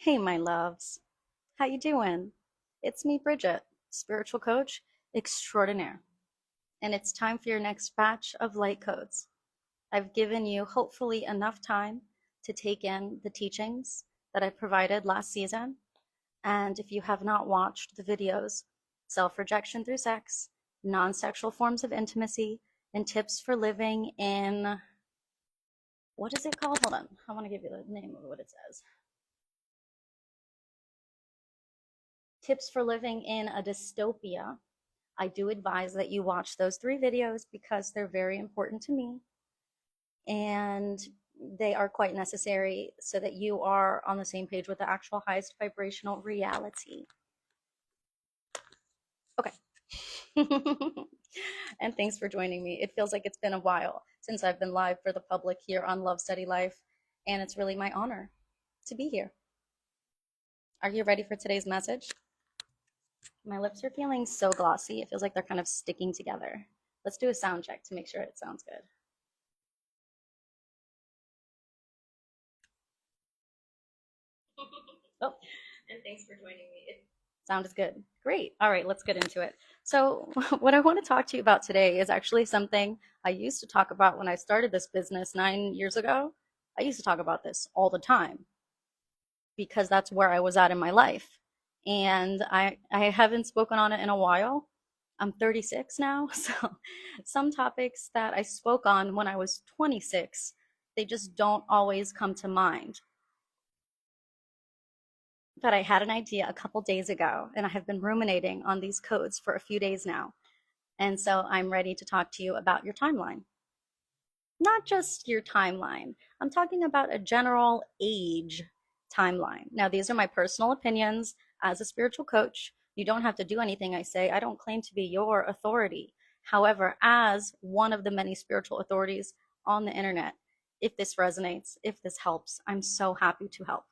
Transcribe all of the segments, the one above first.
Hey, my loves. How you doing? It's me, Brigette, spiritual coach extraordinaire, and it's time for your next batch of light codes. I've given you hopefully enough time to take in the teachings that I provided last season, and if you have not watched the videos, self-rejection through sex, non-sexual forms of intimacy, and tips for living in, what is it called? Hold on, I want to give you the name of what it says. Tips for living in a dystopia. I do advise that you watch those 3 videos because they're very important to me and they are quite necessary so that you are on the same page with the actual highest vibrational reality. Okay. And thanks for joining me. It feels like it's been a while since I've been live for the public here on Love Steady Life, and it's really my honor to be here. Are you ready for today's message? My lips are feeling so glossy. It feels like they're kind of sticking together. Let's do a sound check to make sure it sounds good. Oh, and thanks for joining me. It sounds good. Great. All right, let's get into it. So, what I want to talk to you about today is actually something I used to talk about when I started this business 9 years ago. I used to talk about this all the time because that's where I was at in my life. And I haven't spoken on it in a while. I'm 36 now, so some topics that I spoke on when I was 26, they just don't always come to mind. But I had an idea a couple days ago, and I have been ruminating on these codes for a few days now. And so I'm ready to talk to you about your timeline. Not just your timeline, I'm talking about a general age timeline. Now, these are my personal opinions as a spiritual coach. You don't have to do anything I say. I don't claim to be your authority. However, as one of the many spiritual authorities on the internet, if this resonates, if this helps, I'm so happy to help.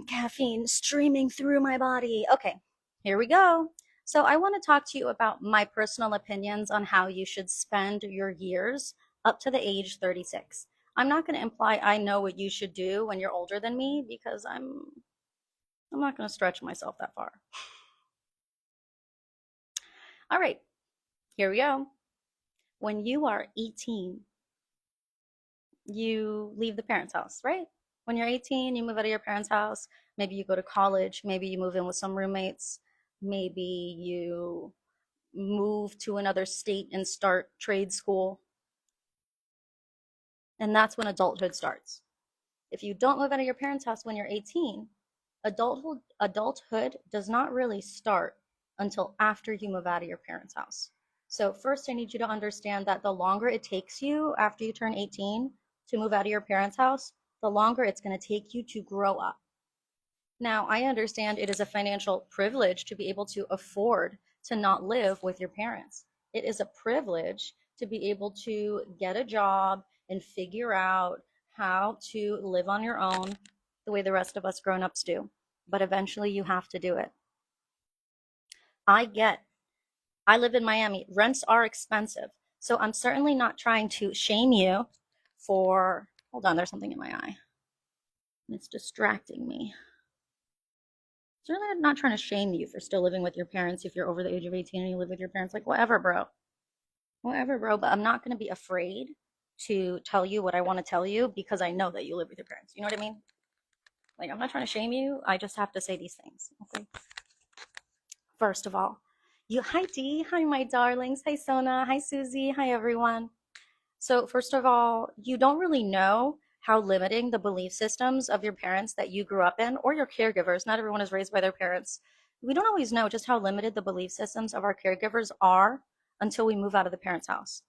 Caffeine streaming through my body. Okay, here we go. So, I want to talk to you about my personal opinions on how you should spend your years up to the age 36. I'm not going to imply I know what you should do when you're older than me because I'm not going to stretch myself that far. All right, here we go. When you are 18, you leave the parents' house, right? When you're 18, you move out of your parents' house. Maybe you go to college. Maybe you move in with some roommates. Maybe you move to another state and start trade school. And that's when adulthood starts. If you don't move out of your parents' house when you're 18, adulthood does not really start until after you move out of your parents' house. So first, I need you to understand that the longer it takes you after you turn 18 to move out of your parents' house, the longer it's going to take you to grow up. Now, I understand it is a financial privilege to be able to afford to not live with your parents. It is a privilege to be able to get a job and figure out how to live on your own the way the rest of us grown-ups do. But eventually you have to do it. I live in Miami. Rents are expensive. So I'm certainly not trying to shame you for, hold on, there's something in my eye. It's distracting me. Certainly not trying to shame you for still living with your parents if you're over the age of 18 and you live with your parents. Like, whatever, bro. Whatever, bro. But I'm not going to be afraid to tell you what I want to tell you because I know that you live with your parents. You know what I mean? Like, I'm not trying to shame you. I just have to say these things. Okay. First of all, hi Dee, hi my darlings, hi Sona, hi Susie, hi everyone. So first of all, you don't really know how limiting the belief systems of your parents that you grew up in or your caregivers, not everyone is raised by their parents. We don't always know just how limited the belief systems of our caregivers are until we move out of the parents' house.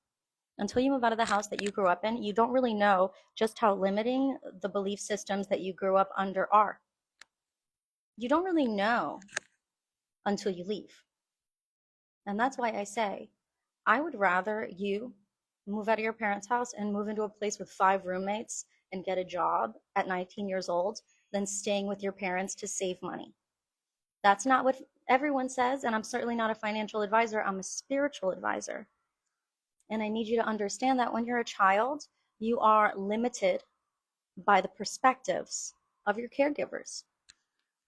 Until you move out of the house that you grew up in, you don't really know just how limiting the belief systems that you grew up under are. You don't really know until you leave. And that's why I say, I would rather you move out of your parents' house and move into a place with 5 roommates and get a job at 19 years old than staying with your parents to save money. That's not what everyone says, and I'm certainly not a financial advisor. I'm a spiritual advisor. And I need you to understand that when you're a child, you are limited by the perspectives of your caregivers.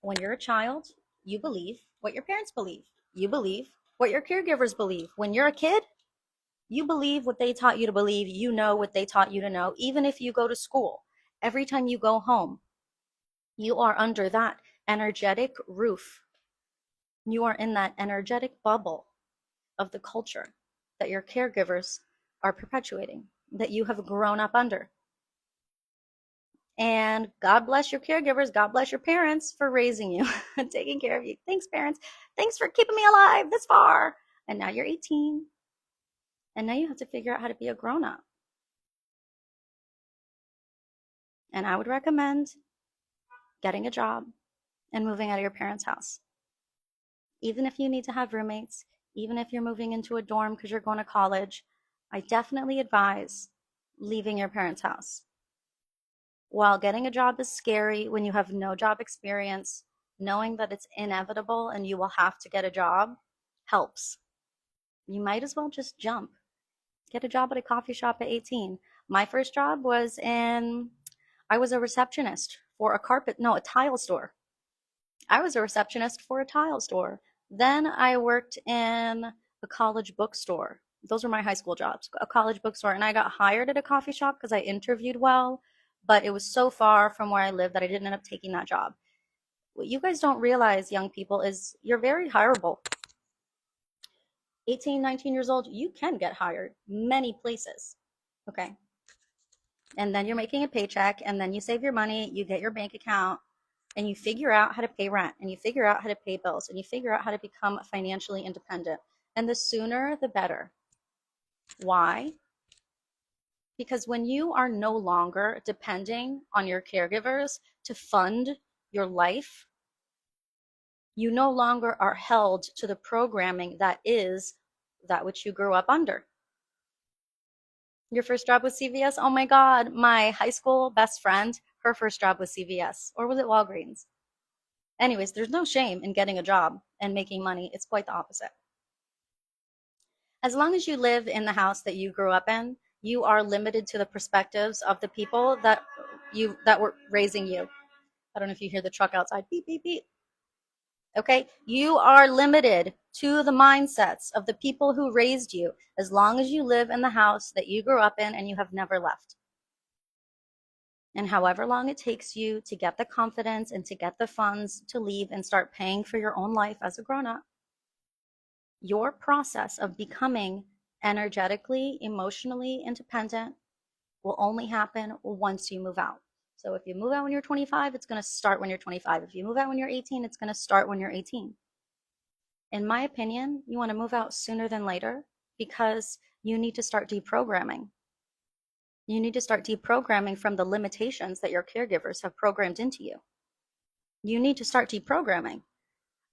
When you're a child, you believe what your parents believe. You believe what your caregivers believe. When you're a kid, you believe what they taught you to believe. You know what they taught you to know. Even if you go to school, every time you go home, you are under that energetic roof. You are in that energetic bubble of the culture that your caregivers are perpetuating, that you have grown up under. And God bless your caregivers. God bless your parents for raising you and taking care of you. Thanks, parents. Thanks for keeping me alive this far. And now you're 18. And now you have to figure out how to be a grown up. And I would recommend getting a job and moving out of your parents' house. Even if you need to have roommates, even if you're moving into a dorm because you're going to college, I definitely advise leaving your parents' house. While getting a job is scary when you have no job experience, knowing that it's inevitable and you will have to get a job helps. You might as well just jump. Get a job at a coffee shop at 18. My first job was I was a receptionist for a tile store. I was a receptionist for a tile store. Then I worked in a college bookstore. Those were my high school jobs, a college bookstore. And I got hired at a coffee shop because I interviewed well, but it was so far from where I lived that I didn't end up taking that job. What you guys don't realize, young people, is you're very hireable. 18, 19 years old, you can get hired many places. Okay. And then you're making a paycheck, and then you save your money, you get your bank account, and you figure out how to pay rent, and you figure out how to pay bills, and you figure out how to become financially independent. And the sooner, the better. Why? Because when you are no longer depending on your caregivers to fund your life, you no longer are held to the programming that is that which you grew up under. Your first job was CVS? Oh my God, my high school best friend, her first job was CVS. Or was it Walgreens? Anyways, there's no shame in getting a job and making money. It's quite the opposite. As long as you live in the house that you grew up in, you are limited to the perspectives of the people that were raising you. I don't know if you hear the truck outside. Beep, beep, beep. Okay? You are limited to the mindsets of the people who raised you as long as you live in the house that you grew up in and you have never left. And however long it takes you to get the confidence and to get the funds to leave and start paying for your own life as a grown-up, your process of becoming energetically, emotionally independent will only happen once you move out. So if you move out when you're 25, it's going to start when you're 25. If you move out when you're 18, it's going to start when you're 18. In my opinion, you want to move out sooner than later because you need to start deprogramming. You need to start deprogramming from the limitations that your caregivers have programmed into you. You need to start deprogramming.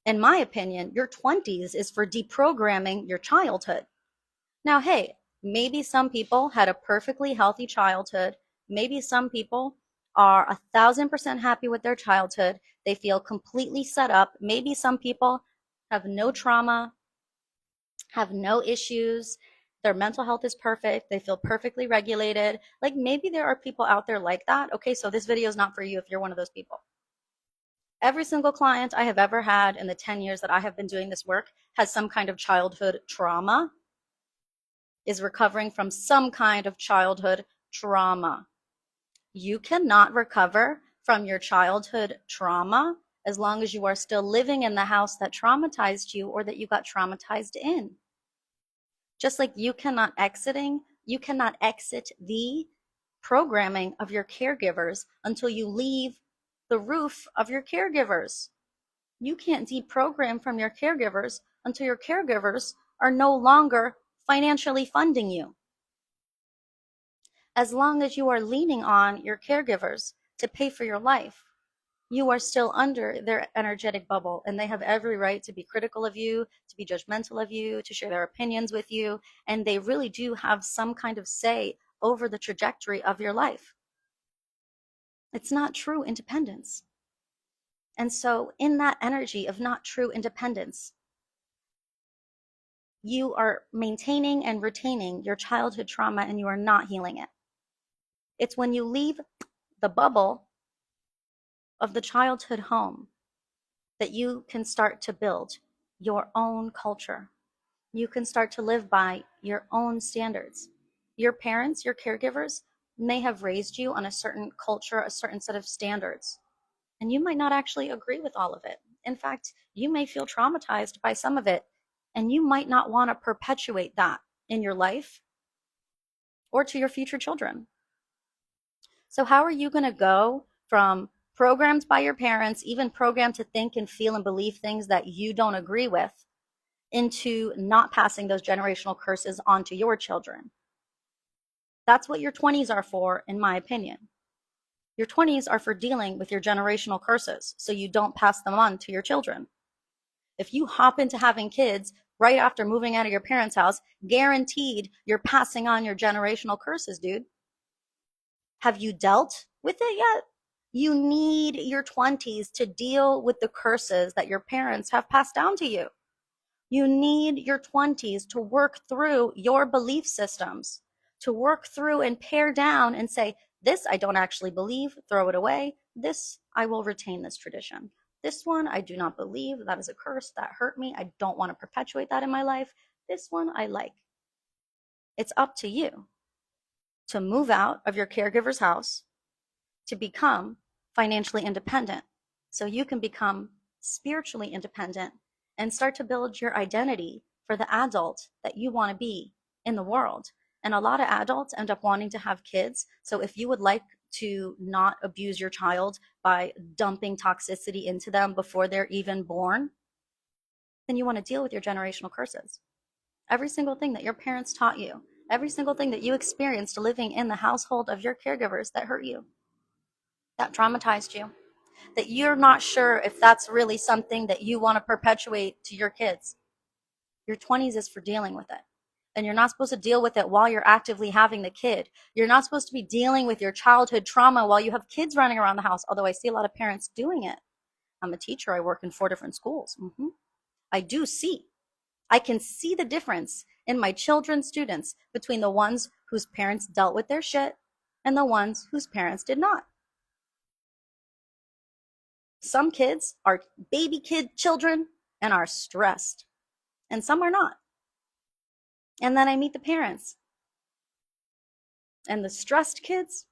In my opinion, your 20s is for deprogramming your childhood. Now, hey, maybe some people had a perfectly healthy childhood. Maybe some people are 1,000% happy with their childhood. They feel completely set up. Maybe some people have no trauma, have no issues. Their mental health is perfect. They feel perfectly regulated. Like maybe there are people out there like that. Okay, so this video is not for you if you're one of those people. Every single client I have ever had in the 10 years that I have been doing this work has some kind of childhood trauma, is recovering from some kind of childhood trauma. You cannot recover from your childhood trauma as long as you are still living in the house that traumatized you or that you got traumatized in. Just like you cannot exit the programming of your caregivers until you leave the roof of your caregivers. You can't deprogram from your caregivers until your caregivers are no longer financially funding you. As long as you are leaning on your caregivers to pay for your life, you are still under their energetic bubble, and they have every right to be critical of you, to be judgmental of you, to share their opinions with you, and they really do have some kind of say over the trajectory of your life. It's not true independence. And so in that energy of not true independence, you are maintaining and retaining your childhood trauma and you are not healing it. It's when you leave the bubble of the childhood home that you can start to build your own culture. You can start to live by your own standards. Your parents, your caregivers, may have raised you on a certain culture, a certain set of standards, and you might not actually agree with all of it. In fact, you may feel traumatized by some of it, and you might not want to perpetuate that in your life or to your future children. So, how are you going to go from programmed by your parents, even programmed to think and feel and believe things that you don't agree with, into not passing those generational curses onto your children? That's what your 20s are for, in my opinion. Your 20s are for dealing with your generational curses so you don't pass them on to your children. If you hop into having kids right after moving out of your parents' house, guaranteed you're passing on your generational curses, dude. Have you dealt with it yet? You need your 20s to deal with the curses that your parents have passed down to you. You need your 20s to work through your belief systems, to work through and pare down and say, this I don't actually believe, throw it away. This, I will retain this tradition. This one, I do not believe, that is a curse, that hurt me. I don't want to perpetuate that in my life. This one I like. It's up to you to move out of your caregiver's house, to become financially independent so you can become spiritually independent and start to build your identity for the adult that you want to be in the world. And a lot of adults end up wanting to have kids. So if you would like to not abuse your child by dumping toxicity into them before they're even born, then you want to deal with your generational curses. Every single thing that your parents taught you, every single thing that you experienced living in the household of your caregivers that hurt you, that traumatized you, that you're not sure if that's really something that you want to perpetuate to your kids. Your 20s is for dealing with it. And you're not supposed to deal with it while you're actively having the kid. You're not supposed to be dealing with your childhood trauma while you have kids running around the house, although I see a lot of parents doing it. I'm a teacher. I work in 4 different schools. I do see. I can see the difference in my children's students between the ones whose parents dealt with their shit and the ones whose parents did not. Some kids are baby kid children and are stressed, and some are not. And then I meet the parents, and the stressed kids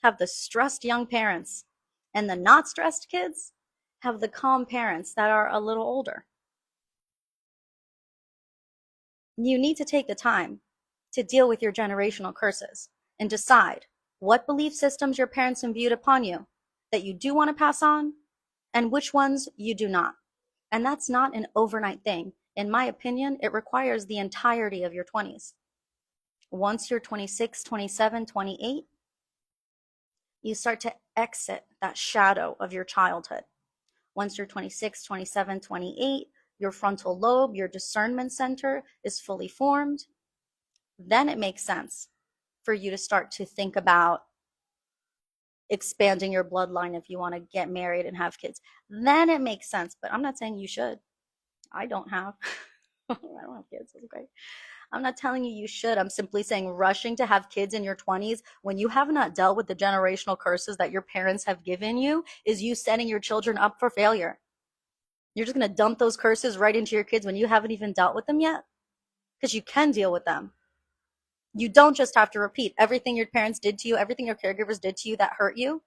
have the stressed young parents, and the not stressed kids have the calm parents that are a little older. You need to take the time to deal with your generational curses and decide what belief systems your parents imbued upon you that you do want to pass on and which ones you do not. And that's not an overnight thing. In my opinion, it requires the entirety of your 20s. Once you're 26, 27, 28, you start to exit that shadow of your childhood. Once you're 26, 27, 28, your frontal lobe, your discernment center is fully formed. Then it makes sense for you to start to think about expanding your bloodline if you want to get married and have kids. Then it makes sense, but I'm not saying you should. I don't have. I don't have kids. It's okay. I'm not telling you should. I'm simply saying rushing to have kids in your 20s when you have not dealt with the generational curses that your parents have given you is you setting your children up for failure. You're just going to dump those curses right into your kids when you haven't even dealt with them yet, because you can deal with them. You don't just have to repeat everything your parents did to you, everything your caregivers did to you that hurt you.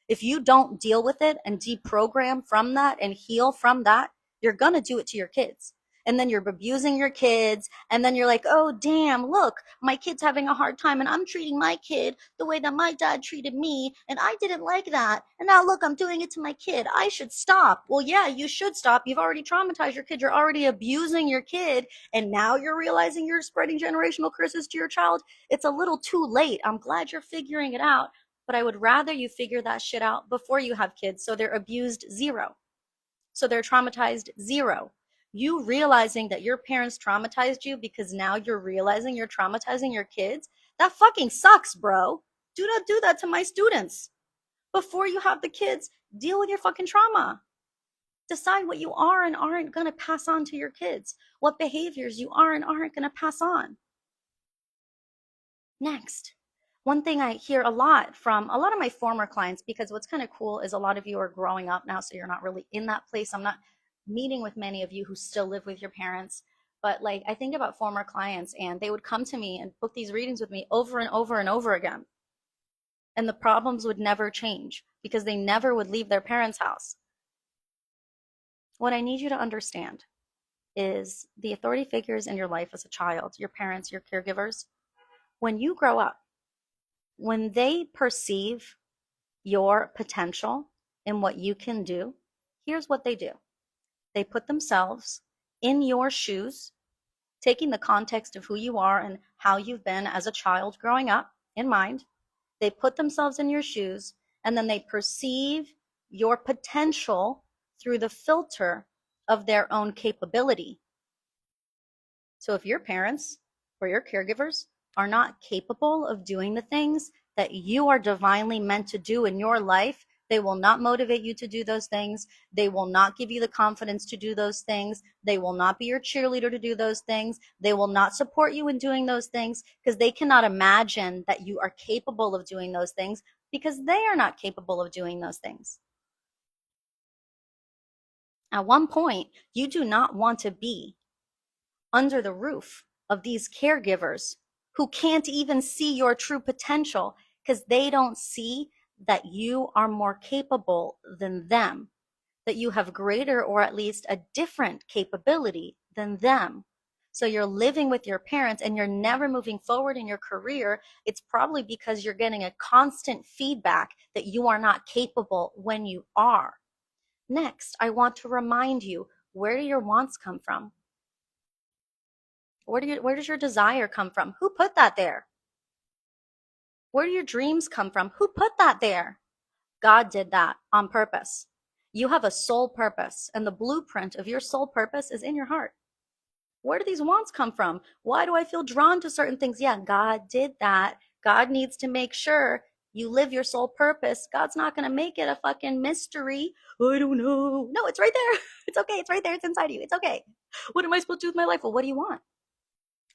If you don't deal with it and deprogram from that and heal from that, you're going to do it to your kids. And then you're abusing your kids. And then you're like, oh, damn, look, my kid's having a hard time and I'm treating my kid the way that my dad treated me. And I didn't like that. And now look, I'm doing it to my kid. I should stop. Well, yeah, you should stop. You've already traumatized your kid. You're already abusing your kid. And now you're realizing you're spreading generational curses to your child. It's a little too late. I'm glad you're figuring it out. But I would rather you figure that shit out before you have kids so they're abused 0. So they're traumatized 0. You realizing that your parents traumatized you because now you're realizing you're traumatizing your kids, that fucking sucks, bro. Do not do that to my students. Before you have the kids, deal with your fucking trauma. Decide what you are and aren't going to pass on to your kids, what behaviors you are and aren't going to pass on. Next, One thing I hear a lot from a lot of my former clients, because what's kind of cool is a lot of you are growing up now, so you're not really in that place. I'm not meeting with many of you who still live with your parents, but like I think about former clients and they would come to me and book these readings with me over and over and over again. And the problems would never change because they never would leave their parents' house. What I need you to understand is the authority figures in your life as a child, your parents, your caregivers, when you grow up, when they perceive your potential and what you can do, here's what they do. They put themselves in your shoes, taking the context of who you are and how you've been as a child growing up in mind. They put themselves in your shoes and then they perceive your potential through the filter of their own capability. So if your parents or your caregivers are not capable of doing the things that you are divinely meant to do in your life, they will not motivate you to do those things. They will not give you the confidence to do those things. They will not be your cheerleader to do those things. They will not support you in doing those things because they cannot imagine that you are capable of doing those things because they are not capable of doing those things. At one point, you do not want to be under the roof of these caregivers who can't even see your true potential because they don't see that you are more capable than them, that you have greater or at least a different capability than them. So you're living with your parents and you're never moving forward in your career. It's probably because you're getting a constant feedback that you are not capable when you are. Next, I want to remind you, where do your wants come from? Where does your desire come from? Who put that there? Where do your dreams come from? Who put that there? God did that on purpose. You have a soul purpose, and the blueprint of your soul purpose is in your heart. Where do these wants come from? Why do I feel drawn to certain things? Yeah, God did that. God needs to make sure you live your soul purpose. God's not going to make it a fucking mystery. I don't know. No, it's right there. It's okay. It's right there. It's inside you. It's okay. What am I supposed to do with my life? Well, what do you want?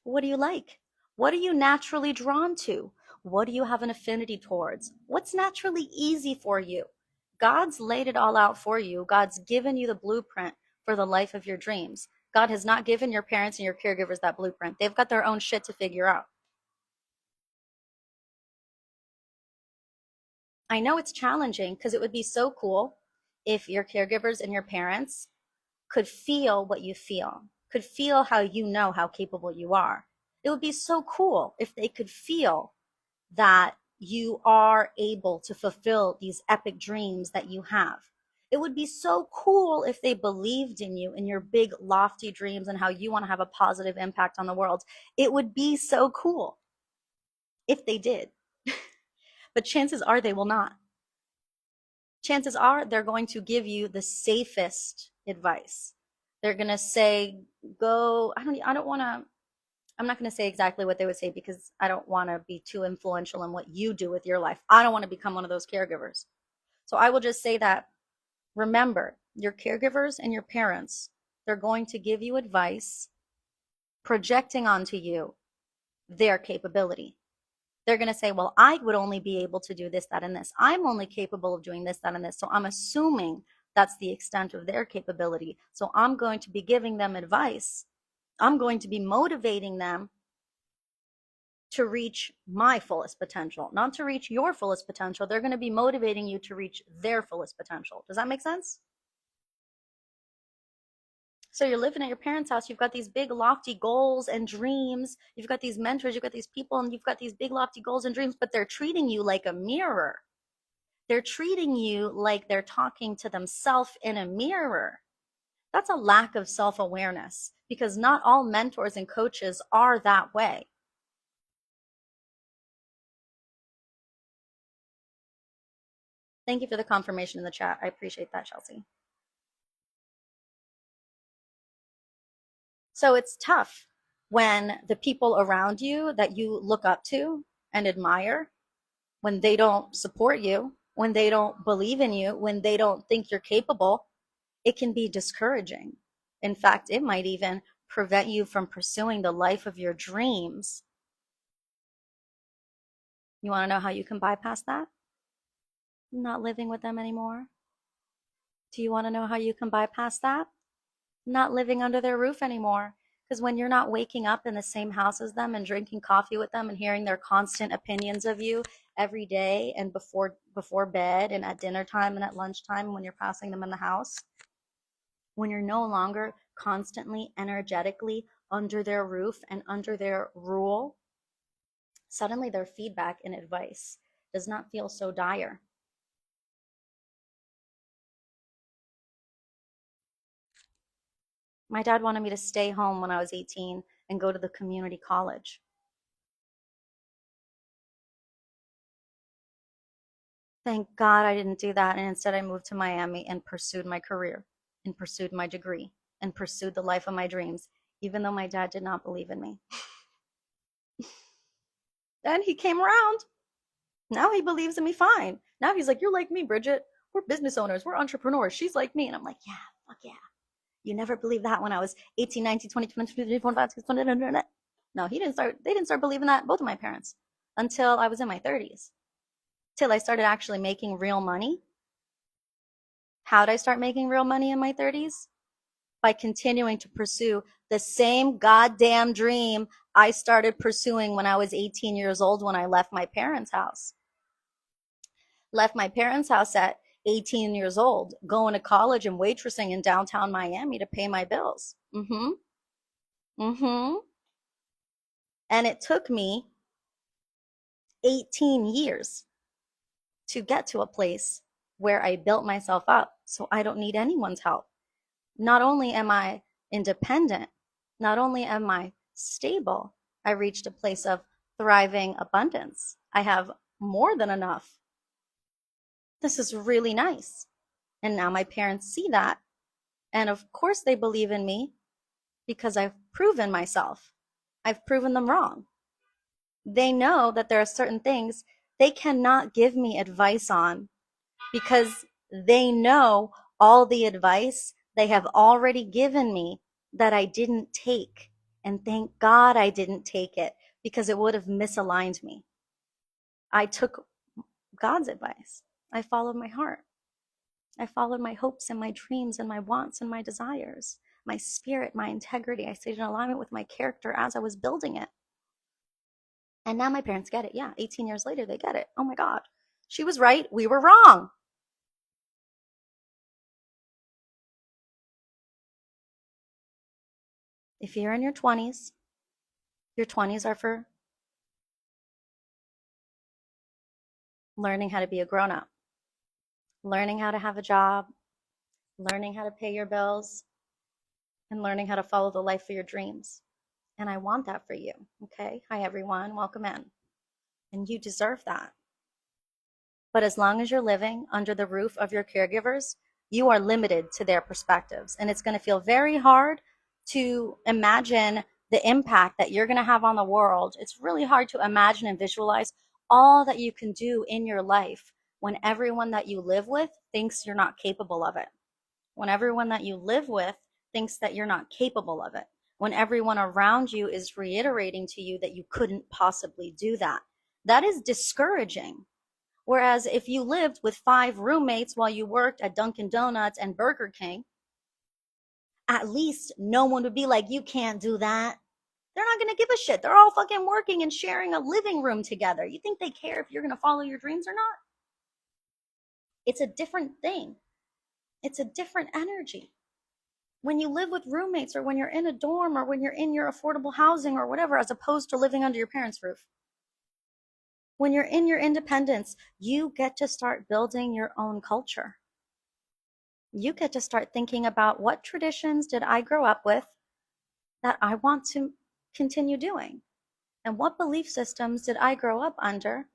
What do you like? What are you naturally drawn to? What do you have an affinity towards? What's naturally easy for you? God's laid it all out for you. God's given you the blueprint for the life of your dreams. God has not given your parents and your caregivers that blueprint. They've got their own shit to figure out. I know it's challenging because it would be so cool if your caregivers and your parents could feel what you feel, could feel how you know how capable you are. It would be so cool if they could feel that you are able to fulfill these epic dreams that you have. It would be so cool if they believed in you, in your big, lofty dreams, and how you want to have a positive impact on the world. It would be so cool if they did. But chances are they will not. Chances are they're going to give you the safest advice. They're going to say, go, I don't want to, I'm not going to say exactly what they would say because I don't want to be too influential in what you do with your life. I don't want to become one of those caregivers. So I will just say that remember, your caregivers and your parents, they're going to give you advice projecting onto you their capability. They're going to say, well, I would only be able to do this, that, and this. I'm only capable of doing this, that, and this. So I'm assuming that's the extent of their capability. So I'm going to be giving them advice. I'm going to be motivating them to reach my fullest potential, not to reach your fullest potential. They're going to be motivating you to reach their fullest potential. Does that make sense? So you're living at your parents' house. You've got these big, lofty goals and dreams. You've got these mentors. You've got these people, and you've got these big, lofty goals and dreams, but they're treating you like a mirror. They're treating you like they're talking to themselves in a mirror. That's a lack of self-awareness because not all mentors and coaches are that way. Thank you for the confirmation in the chat. I appreciate that, Chelsea. So it's tough when the people around you that you look up to and admire, when they don't support you, when they don't believe in you, when they don't think you're capable, it can be discouraging. In fact, it might even prevent you from pursuing the life of your dreams. You want to know how you can bypass that? Not living with them anymore. Do you want to know how you can bypass that? Not living under their roof anymore. Because when you're not waking up in the same house as them and drinking coffee with them and hearing their constant opinions of you every day and before bed and at dinner time and at lunchtime when you're passing them in the house, when you're no longer constantly energetically under their roof and under their rule, suddenly their feedback and advice does not feel so dire. My dad wanted me to stay home when I was 18 and go to the community college. Thank God I didn't do that. And instead, I moved to Miami and pursued my career and pursued my degree and pursued the life of my dreams, even though my dad did not believe in me. Then he came around. Now he believes in me fine. Now he's like, you're like me, Bridget. We're business owners. We're entrepreneurs. She's like me. And I'm like, yeah, fuck yeah. You never believed that when I was 18, 19, 20, 21, 22, 25. No, they didn't start believing that, both of my parents, until I was in my 30s, till I started actually making real money. How'd I start making real money in my 30s? By continuing to pursue the same goddamn dream I started pursuing when I was 18 years old when I left my parents' house. Left my parents' house at 18 years old, going to college and waitressing in downtown Miami to pay my bills. Mm-hmm. Mm-hmm. And it took me 18 years to get to a place where I built myself up so I don't need anyone's help. Not only am I independent, not only am I stable, I reached a place of thriving abundance. I have more than enough. This is really nice. And now my parents see that. And of course, they believe in me because I've proven myself. I've proven them wrong. They know that there are certain things they cannot give me advice on because they know all the advice they have already given me that I didn't take. And thank God I didn't take it because it would have misaligned me. I took God's advice. I followed my heart. I followed my hopes and my dreams and my wants and my desires, my spirit, my integrity. I stayed in alignment with my character as I was building it. And now my parents get it. Yeah, 18 years later, they get it. Oh my God. She was right. We were wrong. If you're in your 20s are for learning how to be a grown up, learning how to have a job, learning how to pay your bills, and learning how to follow the life of your dreams. And I want that for you. Okay. Hi, everyone. Welcome in. And you deserve that. But as long as you're living under the roof of your caregivers, you are limited to their perspectives. And it's going to feel very hard to imagine the impact that you're going to have on the world. It's really hard to imagine and visualize all that you can do in your life when everyone that you live with thinks you're not capable of it. When everyone that you live with thinks that you're not capable of it. When everyone around you is reiterating to you that you couldn't possibly do that. That is discouraging. Whereas if you lived with 5 roommates while you worked at Dunkin' Donuts and Burger King, at least no one would be like, you can't do that. They're not going to give a shit. They're all fucking working and sharing a living room together. You think they care if you're going to follow your dreams or not? It's a different thing. It's a different energy. When you live with roommates or when you're in a dorm or when you're in your affordable housing or whatever, as opposed to living under your parents' roof. When you're in your independence, you get to start building your own culture. You get to start thinking about what traditions did I grow up with that I want to continue doing? And what belief systems did I grow up under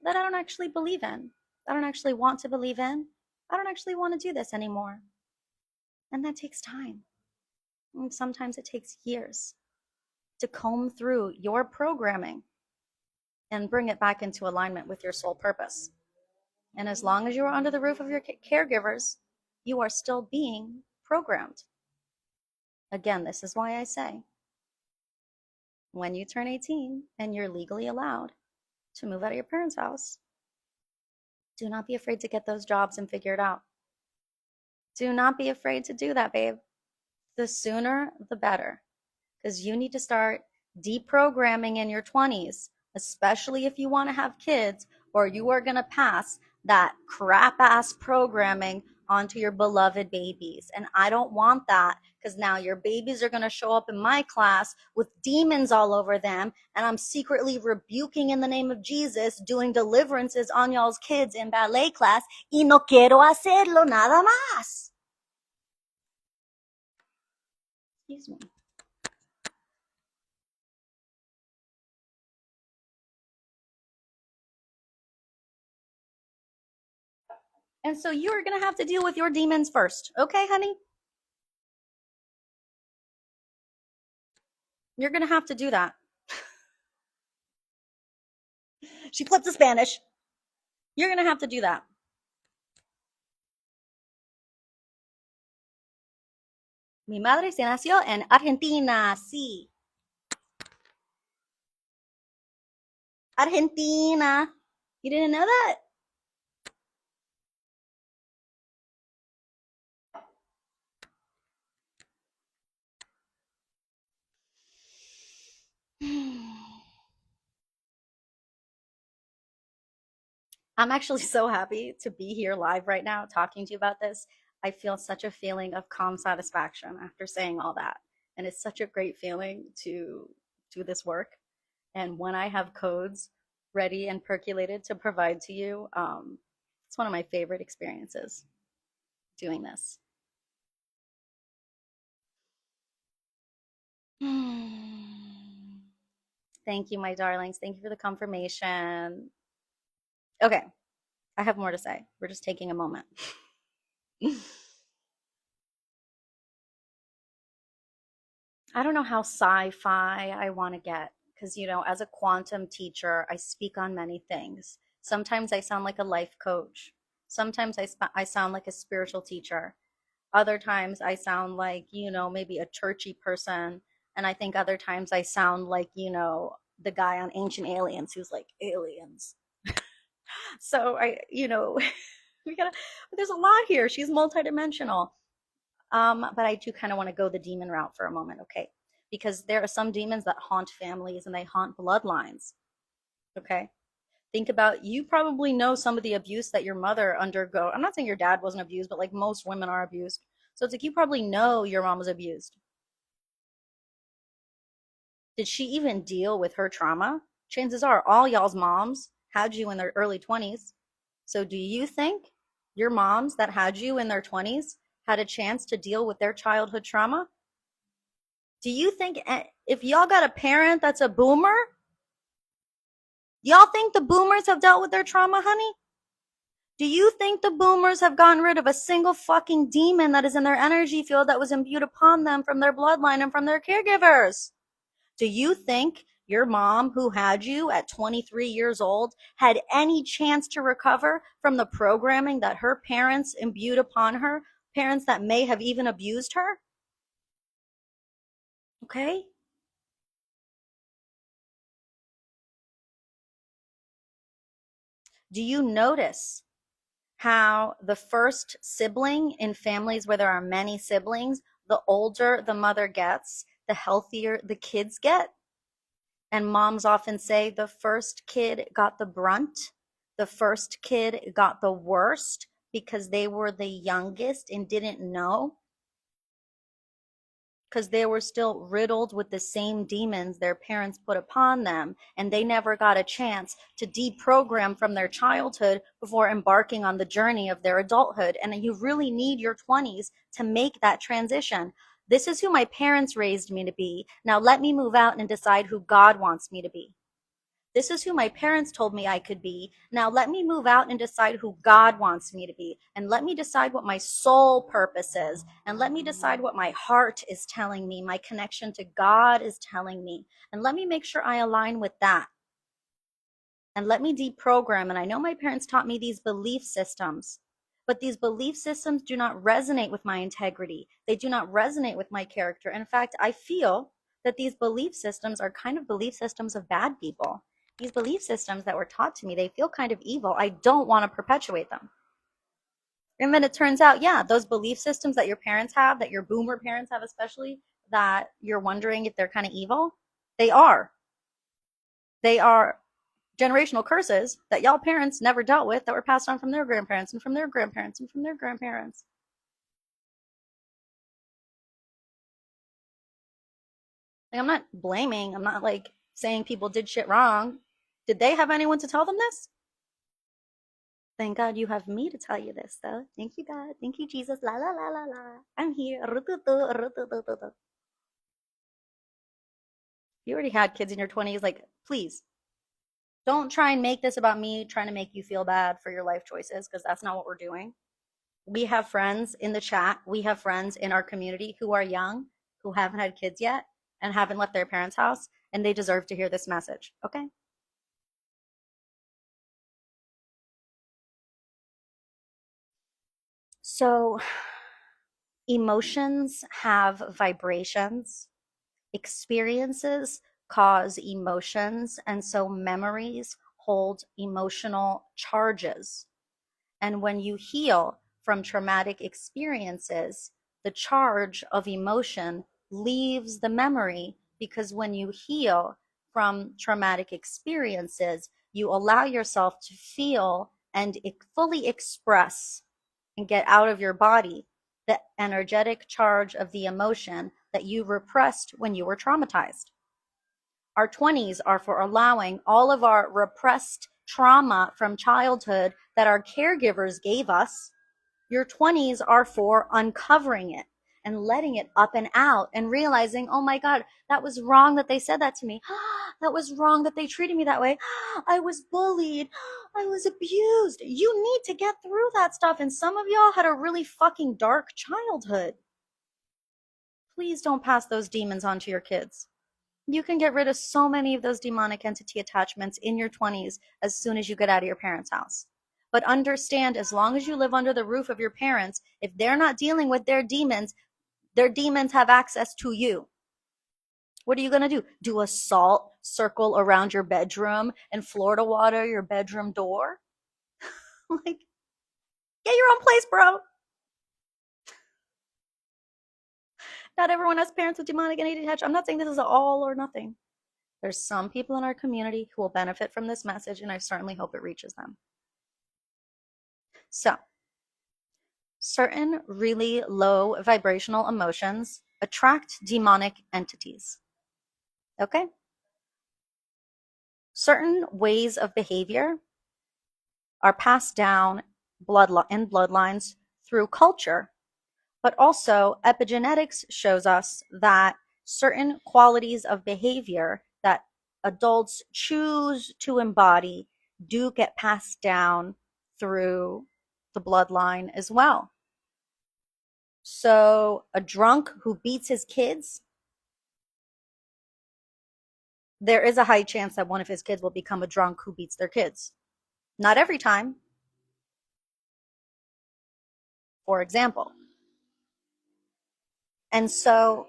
that I don't actually believe in? I don't actually want to believe in. I don't actually want to do this anymore. And that takes time. And sometimes it takes years to comb through your programming and bring it back into alignment with your soul purpose. And as long as you are under the roof of your caregivers, you are still being programmed. Again, this is why I say, when you turn 18 and you're legally allowed to move out of your parents' house. Do not be afraid to get those jobs and figure it out. Do not be afraid to do that, babe. The sooner, the better. Because you need to start deprogramming in your 20s, especially if you want to have kids, or you are going to pass that crap ass programming onto your beloved babies. And I don't want that, because now your babies are going to show up in my class with demons all over them, and I'm secretly rebuking in the name of Jesus, doing deliverances on y'all's kids in ballet class, y no quiero hacerlo nada más. Excuse me. And so you're going to have to deal with your demons first. Okay, honey? You're going to have to do that. She flipped to Spanish. You're going to have to do that. Mi madre se nació en Argentina, sí. Argentina. You didn't know that? I'm actually so happy to be here live right now talking to you about this. I feel such a feeling of calm satisfaction after saying all that. And it's such a great feeling to do this work. And when I have codes ready and percolated to provide to you, it's one of my favorite experiences doing this. Thank you, my darlings. Thank you for the confirmation. Okay, I have more to say. We're just taking a moment. I don't know how sci-fi I want to get because, as a quantum teacher, I speak on many things. Sometimes I sound like a life coach. Sometimes I sound like a spiritual teacher. Other times I sound like, maybe a churchy person. And I think other times I sound like, the guy on Ancient Aliens who's like, aliens. So we gotta, there's a lot here. She's multidimensional. But I do kind of want to go the demon route for a moment, okay? Because there are some demons that haunt families and they haunt bloodlines, okay? Think about, you probably know some of the abuse that your mother undergo. I'm not saying your dad wasn't abused, but like most women are abused. So it's like you probably know your mom was abused. Did she even deal with her trauma? Chances are all y'all's moms had you in their early 20s. So do you think your moms that had you in their 20s had a chance to deal with their childhood trauma? Do you think if y'all got a parent that's a boomer, y'all think the boomers have dealt with their trauma, honey? Do you think the boomers have gotten rid of a single fucking demon that is in their energy field that was imbued upon them from their bloodline and from their caregivers? Do you think your mom, who had you at 23 years old, had any chance to recover from the programming that her parents imbued upon her, parents that may have even abused her? Okay? Do you notice how the first sibling in families where there are many siblings, the older the mother gets, the healthier the kids get? And moms often say the first kid got the brunt, the first kid got the worst because they were the youngest and didn't know, because they were still riddled with the same demons their parents put upon them, and they never got a chance to deprogram from their childhood before embarking on the journey of their adulthood. And you really need your 20s to make that transition. This is who my parents raised me to be. Now let me move out and decide who God wants me to be. This is who my parents told me I could be. Now let me move out and decide who God wants me to be. And let me decide what my soul purpose is. And let me decide what my heart is telling me, my connection to God is telling me. And let me make sure I align with that. And let me deprogram. And I know my parents taught me these belief systems, but these belief systems do not resonate with my integrity. They do not resonate with my character. In fact, I feel that these belief systems are kind of belief systems of bad people. These belief systems that were taught to me, they feel kind of evil. I don't want to perpetuate them. And then it turns out, yeah, those belief systems that your parents have, that your boomer parents have especially, that you're wondering if they're kind of evil, they are. They are generational curses that y'all parents never dealt with, that were passed on from their grandparents and from their grandparents and from their grandparents. Like, I'm not blaming, I'm not like saying people did shit wrong. Did they have anyone to tell them this? Thank God you have me to tell you this, though. Thank you, God. Thank you, Jesus. La la la la la. I'm here. You already had kids in your 20s. Like, please don't try and make this about me trying to make you feel bad for your life choices, because that's not what we're doing. We have friends in the chat. We have friends in our community who are young, who haven't had kids yet, and haven't left their parents' house, and they deserve to hear this message. Okay? So, emotions have vibrations, experiences cause emotions, and so memories hold emotional charges. And when you heal from traumatic experiences, the charge of emotion leaves the memory, because when you heal from traumatic experiences, you allow yourself to feel and fully express and get out of your body the energetic charge of the emotion that you repressed when you were traumatized. Our 20's are for allowing all of our repressed trauma from childhood that our caregivers gave us. Your 20's are for uncovering it and letting it up and out and realizing, oh my God, that was wrong that they said that to me. That was wrong that they treated me that way. I was bullied. I was abused. You need to get through that stuff. And some of y'all had a really fucking dark childhood. Please don't pass those demons on to your kids. You can get rid of so many of those demonic entity attachments in your 20's as soon as you get out of your parents' house. But understand, as long as you live under the roof of your parents, if they're not dealing with their demons have access to you. What are you going to do? Do a salt circle around your bedroom and Florida water your bedroom door? Like, get your own place, bro. Not everyone has parents with demonic entity attachment. I'm not saying this is all or nothing. There's some people in our community who will benefit from this message, and I certainly hope it reaches them. So, certain really low vibrational emotions attract demonic entities. Okay? Certain ways of behavior are passed down in bloodlines through culture, but also epigenetics shows us that certain qualities of behavior that adults choose to embody do get passed down through the bloodline as well. So a drunk who beats his kids, there is a high chance that one of his kids will become a drunk who beats their kids. Not every time, for example. And so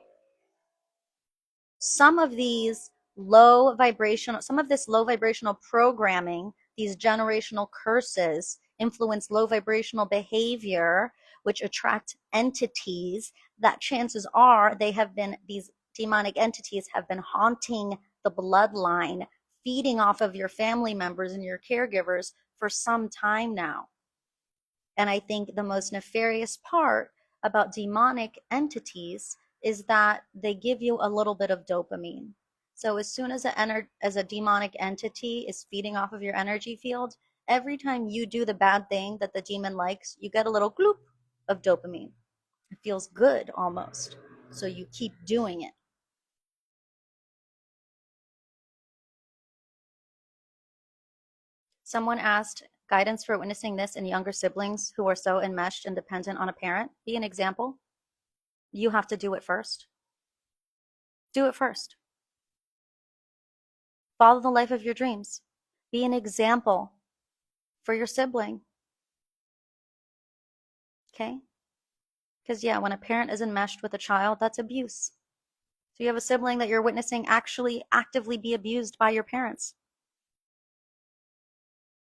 some of this low vibrational programming, these generational curses, influence low vibrational behavior, which attract entities that chances are these demonic entities have been haunting the bloodline, feeding off of your family members and your caregivers for some time now. And I think the most nefarious part about demonic entities is that they give you a little bit of dopamine. So as soon as a demonic entity is feeding off of your energy field, every time you do the bad thing that the demon likes, you get a little gloop of dopamine. It feels good almost. So you keep doing it. Someone asked guidance for witnessing this in younger siblings who are so enmeshed and dependent on a parent. Be an example. You have to do it first. Do it first. Follow the life of your dreams. Be an example for your sibling. Okay? Because, yeah, when a parent is enmeshed with a child, that's abuse. So you have a sibling that you're witnessing actually actively be abused by your parents.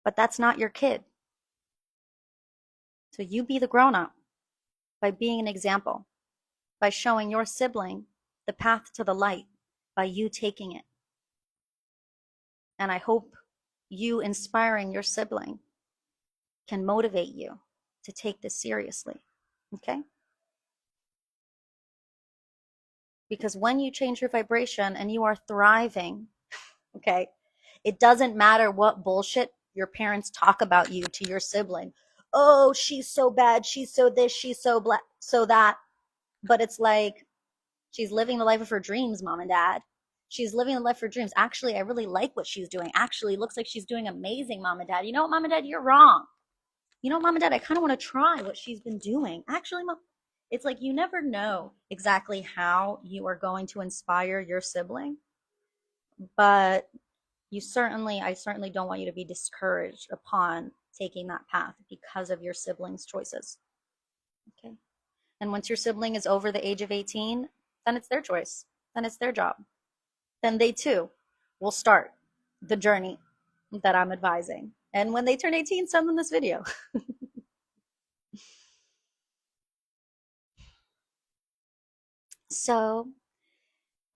but that's not your kid. So you be the grown-up by being an example, by showing your sibling the path to the light, by you taking it. And I hope you inspiring your sibling can motivate you to take this seriously. Okay? Because when you change your vibration and you are thriving, okay, it doesn't matter what bullshit your parents talk about you to your sibling. Oh, she's so bad. She's so this. She's so black, so that. But it's like, she's living the life of her dreams, mom and dad. She's living the life of her dreams. Actually, I really like what she's doing. Actually, it looks like she's doing amazing, mom and dad. You know what, mom and dad? You're wrong. You know what, mom and dad? I kind of want to try what she's been doing. Actually, mom, it's like you never know exactly how you are going to inspire your sibling, but I certainly don't want you to be discouraged upon taking that path because of your sibling's choices. Okay. And once your sibling is over the age of 18, then it's their choice. Then it's their job. Then they too will start the journey that I'm advising. And when they turn 18, send them this video. So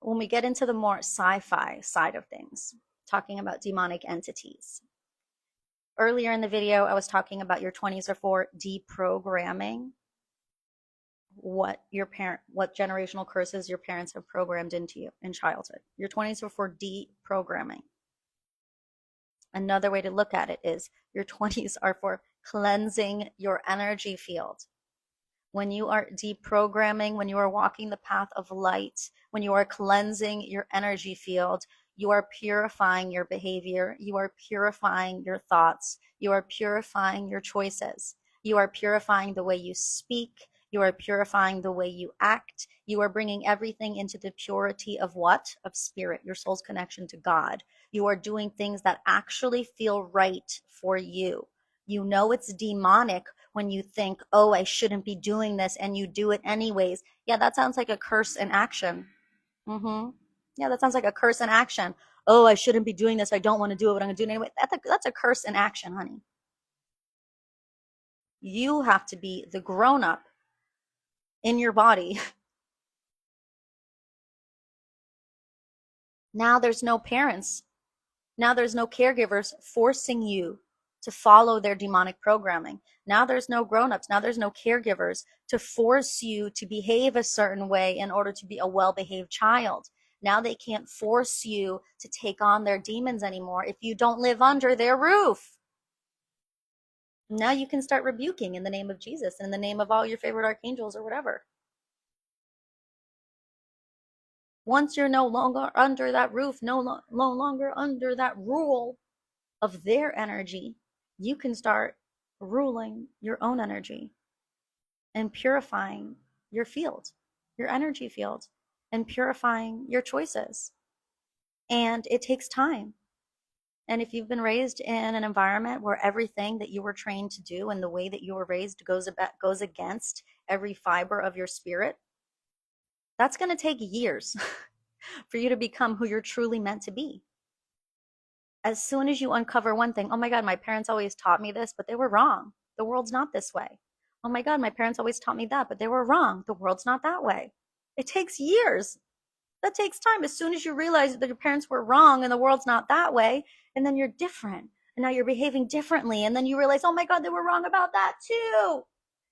when we get into the more sci-fi side of things, talking about demonic entities. Earlier in the video, I was talking about your 20s are for deprogramming what generational curses your parents have programmed into you in childhood. Your 20s are for deprogramming. Another way to look at it is your 20s are for cleansing your energy field. When you are deprogramming, when you are walking the path of light, when you are cleansing your energy field, you are purifying your behavior, you are purifying your thoughts, you are purifying your choices, you are purifying the way you speak, you are purifying the way you act, you are bringing everything into the purity of what? Of spirit, your soul's connection to God. You are doing things that actually feel right for you. You know it's demonic when you think, oh, I shouldn't be doing this, and you do it anyways. Yeah, that sounds like a curse in action. Yeah, that sounds like a curse in action. Oh, I shouldn't be doing this. I don't want to do it, but I'm going to do it anyway. That's a curse in action, honey. You have to be the grown up in your body. Now there's no parents. Now there's no caregivers forcing you to follow their demonic programming. Now there's no grown-ups. Now there's no caregivers to force you to behave a certain way in order to be a well-behaved child. Now they can't force you to take on their demons anymore if you don't live under their roof. Now you can start rebuking in the name of Jesus and in the name of all your favorite archangels or whatever. Once you're no longer under that roof, no longer under that rule of their energy, you can start ruling your own energy and purifying your field, your energy field, and purifying your choices. And it takes time. And if you've been raised in an environment where everything that you were trained to do and the way that you were raised goes against every fiber of your spirit, that's going to take years for you to become who you're truly meant to be. As soon as you uncover one thing, oh my God, my parents always taught me this, but they were wrong. The world's not this way. Oh my God, my parents always taught me that, but they were wrong. The world's not that way. It takes years. That takes time. As soon as you realize that your parents were wrong and the world's not that way, and then you're different, and now you're behaving differently, and then you realize, oh my God, they were wrong about that too.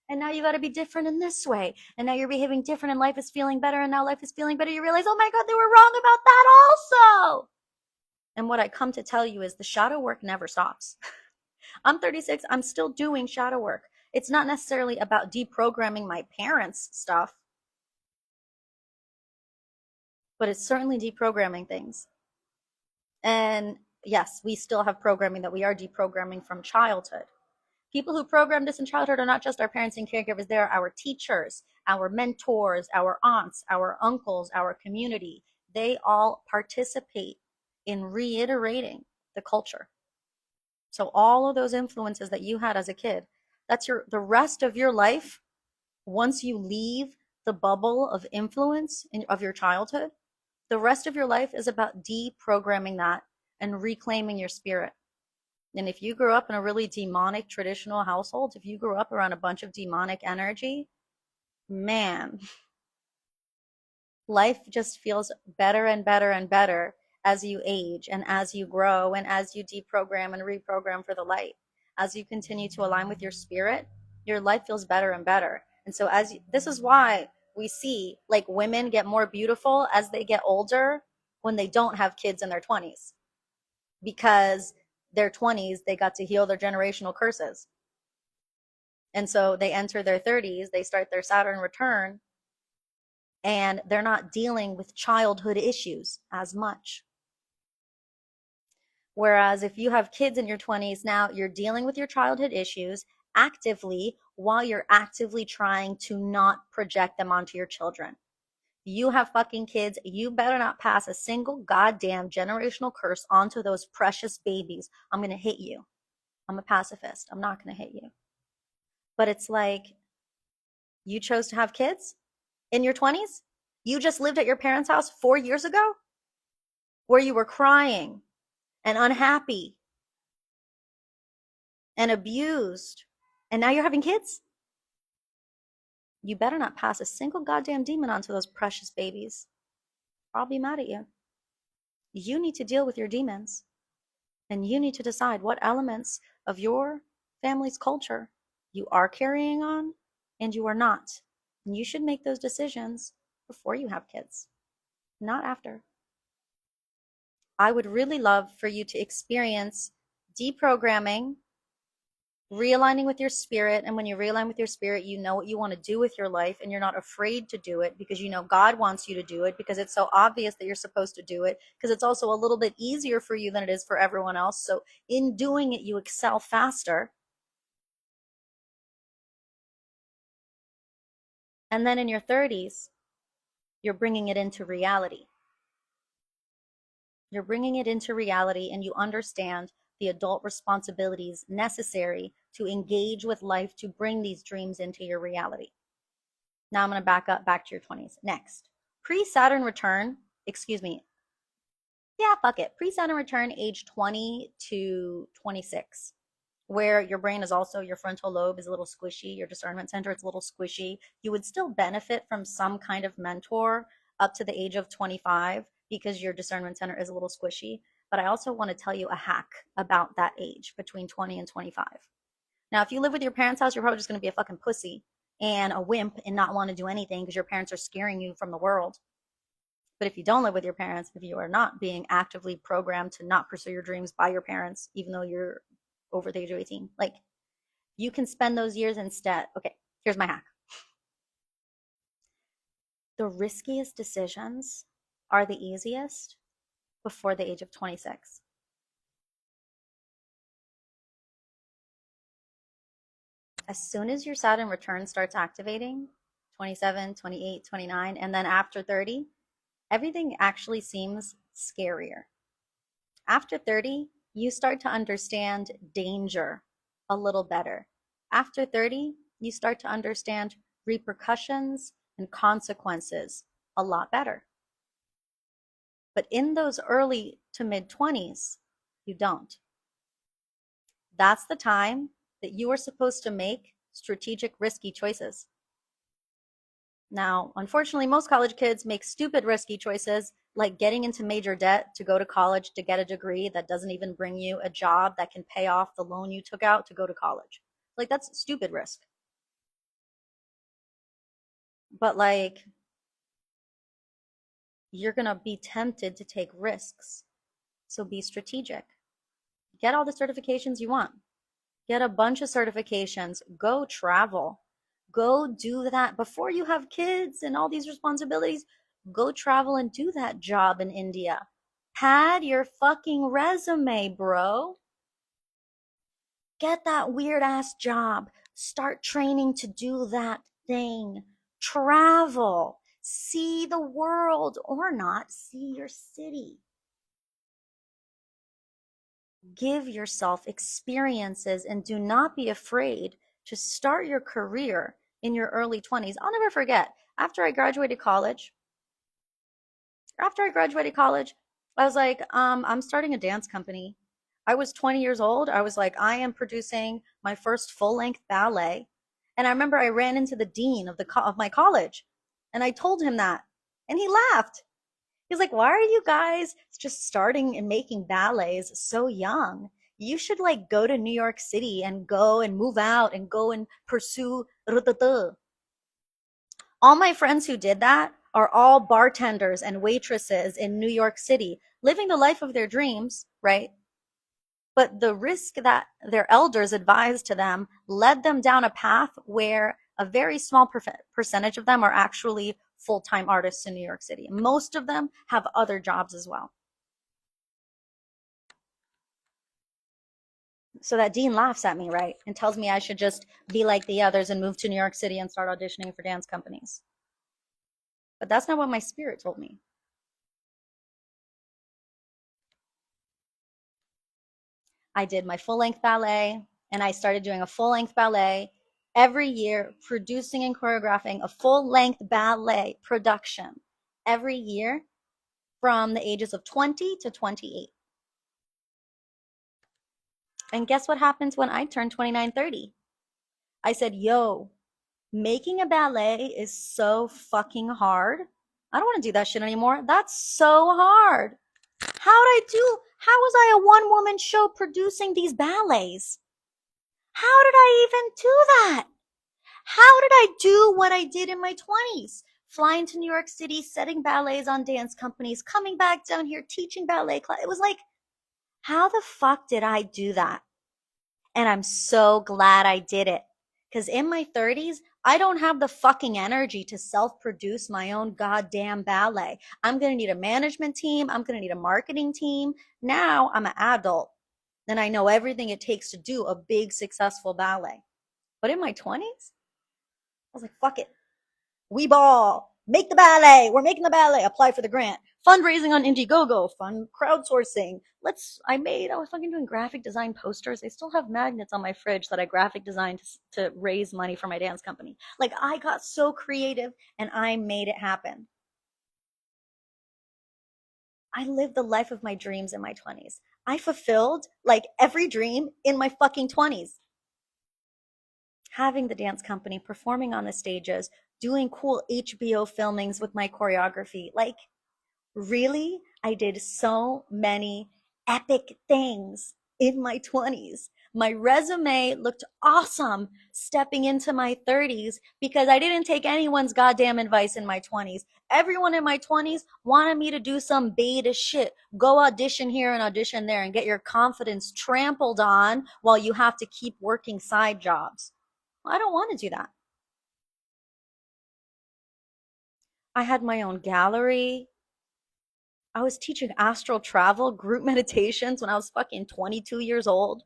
And now you got to be different in this way. And now you're behaving different, and life is feeling better, and now life is feeling better. You realize, oh my God, they were wrong about that also. And what I come to tell you is the shadow work never stops. I'm 36. I'm still doing shadow work. It's not necessarily about deprogramming my parents' stuff, but it's certainly deprogramming things. And yes, we still have programming that we are deprogramming from childhood. People who programmed us in childhood are not just our parents and caregivers. They're our teachers, our mentors, our aunts, our uncles, our community. They all participate in reiterating the culture. So all of those influences that you had as a kid, that's the rest of your life. Once you leave the bubble of influence of your childhood, the rest of your life is about deprogramming that and reclaiming your spirit. And if you grew up in a really demonic traditional household, if you grew up around a bunch of demonic energy, man, life just feels better and better and better as you age and as you grow and as you deprogram and reprogram for the light. As you continue to align with your spirit, your life feels better and better. And so this is why we see like women get more beautiful as they get older when they don't have kids in their 20s, because their 20s they got to heal their generational curses. And so they enter their 30s, they start their Saturn return, and they're not dealing with childhood issues as much. Whereas if you have kids in your 20s now, you're dealing with your childhood issues actively while you're actively trying to not project them onto your children. You have fucking kids, you better not pass a single goddamn generational curse onto those precious babies. I'm going to hit you. I'm a pacifist. I'm not going to hit you. But it's like, you chose to have kids in your 20s? You just lived at your parents' house 4 years ago where you were crying and unhappy and abused, and now you're having kids? You better not pass a single goddamn demon onto those precious babies. I'll be mad at you. You need to deal with your demons, and you need to decide what elements of your family's culture you are carrying on and you are not. And you should make those decisions before you have kids, not after. I would really love for you to experience deprogramming, realigning with your spirit. And when you realign with your spirit, you know what you want to do with your life, and you're not afraid to do it because you know God wants you to do it, because it's so obvious that you're supposed to do it, because it's also a little bit easier for you than it is for everyone else. So in doing it, you excel faster. And then in your 30s, you're bringing it into reality. You're bringing it into reality, and you understand the adult responsibilities necessary to engage with life to bring these dreams into your reality. Now I'm going to back to your 20s. Next, pre-Saturn return, excuse me. Yeah, fuck it. Pre-Saturn return age 20 to 26, where your brain is also, your frontal lobe is a little squishy, your discernment center, it's a little squishy. You would still benefit from some kind of mentor up to the age of 25 because your discernment center is a little squishy. But I also want to tell you a hack about that age between 20 and 25. Now, if you live with your parents' house, you're probably just going to be a fucking pussy and a wimp and not want to do anything because your parents are scaring you from the world. But if you don't live with your parents, if you are not being actively programmed to not pursue your dreams by your parents, even though you're over the age of 18, like, you can spend those years instead. Okay, here's my hack. The riskiest decisions are the easiest before the age of 26. As soon as your Saturn return starts activating, 27, 28, 29, and then after 30, everything actually seems scarier. After 30, you start to understand danger a little better. After 30, you start to understand repercussions and consequences a lot better. But in those early to mid 20s, you don't. That's the time that you are supposed to make strategic, risky choices. Now, unfortunately, most college kids make stupid, risky choices like getting into major debt to go to college to get a degree that doesn't even bring you a job that can pay off the loan you took out to go to college. Like, that's stupid risk. But like, you're going to be tempted to take risks. So be strategic. Get all the certifications you want. Get a bunch of certifications. Go travel. Go do that before you have kids and all these responsibilities. Go travel and do that job in India. Pad your fucking resume, bro. Get that weird ass job. Start training to do that thing. Travel. See the world, or not. See your city. Give yourself experiences and do not be afraid to start your career in your early 20s. I'll never forget, after I graduated college, I was like, I'm starting a dance company. I was 20 years old. I was like, I am producing my first full-length ballet. And I remember I ran into the dean of of my college and I told him that. And he laughed. He's like, "Why are you guys just starting and making ballets so young? You should like go to New York City and go and move out and go and pursue." All my friends who did that are all bartenders and waitresses in New York City, living the life of their dreams, right? But the risk that their elders advised to them led them down a path where a very small percentage of them are actually full-time artists in New York City. Most of them have other jobs as well. So that dean laughs at me, right? And tells me I should just be like the others and move to New York City and start auditioning for dance companies. But that's not what my spirit told me. I did my full length ballet and I started doing a full length ballet every year, producing and choreographing a full length ballet production every year from the ages of 20 to 28. And guess what happens when I turned 29, 30? I said, yo, making a ballet is so fucking hard. I don't want to do that shit anymore. That's so hard. How was I a one woman show producing these ballets? How did I even do that? How did I do what I did in my 20s? Flying to New York City, setting ballets on dance companies, coming back down here, teaching ballet class. It was like, how the fuck did I do that? And I'm so glad I did it. Because in my 30s, I don't have the fucking energy to self-produce my own goddamn ballet. I'm going to need a management team. I'm going to need a marketing team. Now I'm an adult and I know everything it takes to do a big, successful ballet. But in my 20s, I was like, fuck it. We ball. Make the ballet. We're making the ballet. Apply for the grant. Fundraising on Indiegogo. Fund crowdsourcing. I was fucking doing graphic design posters. I still have magnets on my fridge that I graphic designed to raise money for my dance company. Like, I got so creative and I made it happen. I lived the life of my dreams in my 20s. I fulfilled like every dream in my fucking 20s. Having the dance company, performing on the stages, doing cool HBO filmings with my choreography. Like, really, I did so many epic things in my 20s. My resume looked awesome stepping into my 30s because I didn't take anyone's goddamn advice in my 20s. Everyone in my 20s wanted me to do some beta shit. Go audition here and audition there and get your confidence trampled on while you have to keep working side jobs. I don't want to do that. I had my own gallery. I was teaching astral travel, group meditations when I was fucking 22 years old.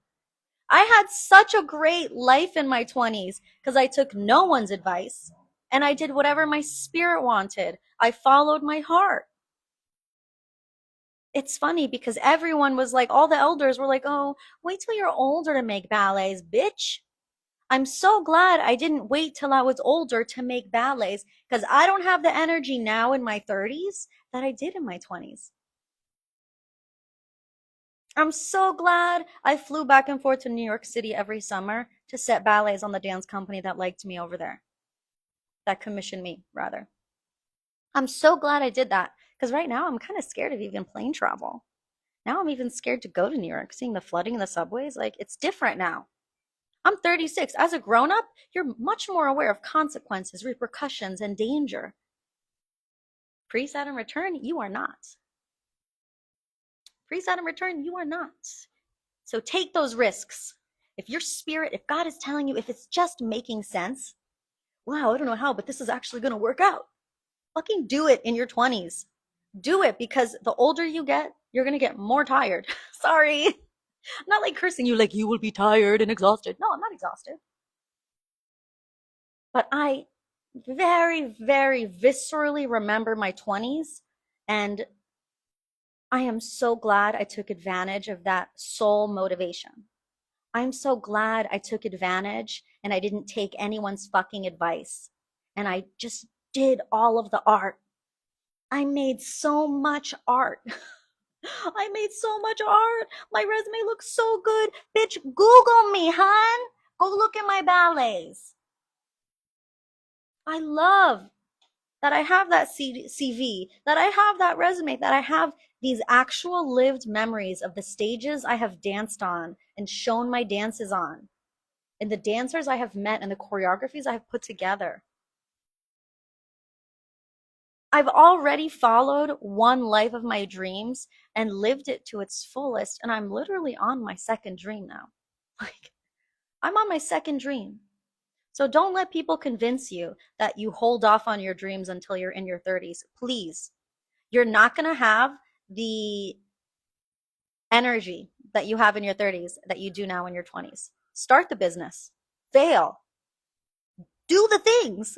I had such a great life in my 20s because I took no one's advice and I did whatever my spirit wanted. I followed my heart. It's funny because everyone was like, all the elders were like, oh, wait till you're older to make ballets, bitch. I'm so glad I didn't wait till I was older to make ballets because I don't have the energy now in my 30s that I did in my 20s. I'm so glad I flew back and forth to New York City every summer to set ballets on the dance company that liked me over there, that commissioned me, rather. I'm so glad I did that because right now I'm kind of scared of even plane travel. Now I'm even scared to go to New York, seeing the flooding in the subways. Like, it's different now. I'm 36. As a grown up, you're much more aware of consequences, repercussions, and danger. Pre-Saturn return, you are not. Pre-Saturn return, you are not. So take those risks. If your spirit, if God is telling you, if it's just making sense, wow, I don't know how, but this is actually going to work out. Fucking do it in your 20s. Do it because the older you get, you're going to get more tired. Sorry. I'm not like cursing you like you will be tired and exhausted. No, I'm not exhausted. But I very, very viscerally remember my 20s. And I am so glad I took advantage of that soul motivation. I'm so glad I took advantage and I didn't take anyone's fucking advice. And I just did all of the art. I made so much art. I made so much art. My resume looks so good. Bitch, Google me, hon. Go look at my ballets. I love that I have that CV, that I have that resume, that I have these actual lived memories of the stages I have danced on and shown my dances on, and the dancers I have met and the choreographies I have put together. I've already followed one life of my dreams and lived it to its fullest, and I'm literally on my second dream now. Like, I'm on my second dream. So don't let people convince you that you hold off on your dreams until you're in your 30s. Please. You're not going to have the energy that you have in your 30s that you do now in your 20s. Start the business. Fail. Do the things.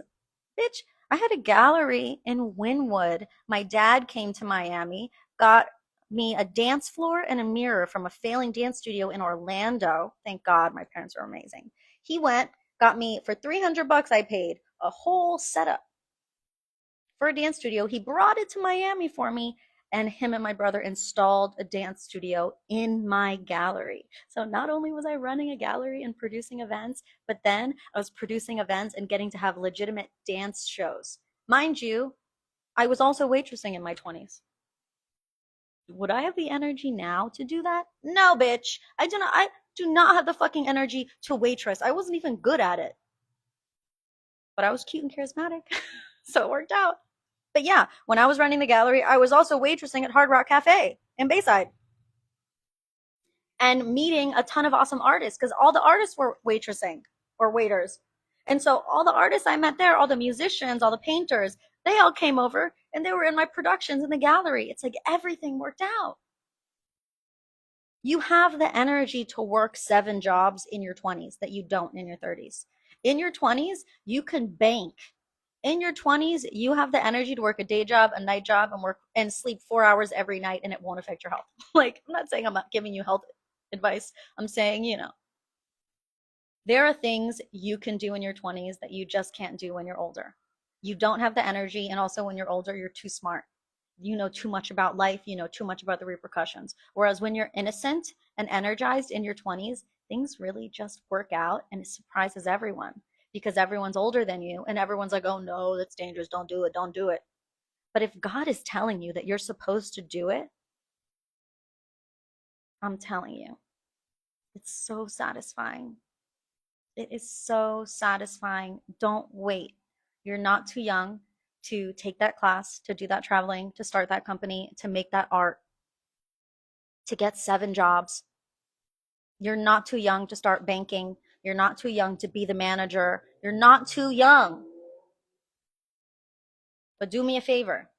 Bitch, I had a gallery in Wynwood. My dad came to Miami, got me a dance floor and a mirror from a failing dance studio in Orlando. Thank God my parents were amazing. He went, got me for $300 I paid a whole setup for a dance studio. He brought it to Miami for me, and him and my brother installed a dance studio in my gallery. So not only was I running a gallery and producing events, but then I was producing events and getting to have legitimate dance shows. Mind you, I was also waitressing in my 20s. Would I have the energy now to do that? No, bitch. I do not have the fucking energy to waitress. I wasn't even good at it. But I was cute and charismatic. So it worked out. But yeah, when I was running the gallery, I was also waitressing at Hard Rock Cafe in Bayside and meeting a ton of awesome artists because all the artists were waitressing or waiters. And so all the artists I met there, all the musicians, all the painters, they all came over and they were in my productions in the gallery. It's like everything worked out. You have the energy to work 7 jobs in your 20s that you don't in your 30s. In your 20s, you can bank. In your 20s, you have the energy to work a day job, a night job, and work and sleep 4 hours every night, and it won't affect your health. Like, I'm not saying I'm not giving you health advice. I'm saying, there are things you can do in your 20s that you just can't do when you're older. You don't have the energy, and also when you're older, you're too smart. You know too much about life, you know too much about the repercussions. Whereas when you're innocent and energized in your 20s, things really just work out and it surprises everyone because everyone's older than you and everyone's like, oh no, that's dangerous. Don't do it. Don't do it. But if God is telling you that you're supposed to do it, I'm telling you, it's so satisfying. It is so satisfying. Don't wait. You're not too young to take that class, to do that traveling, to start that company, to make that art, to get 7 jobs. You're not too young to start banking. You're not too young to be the manager. You're not too young. But do me a favor.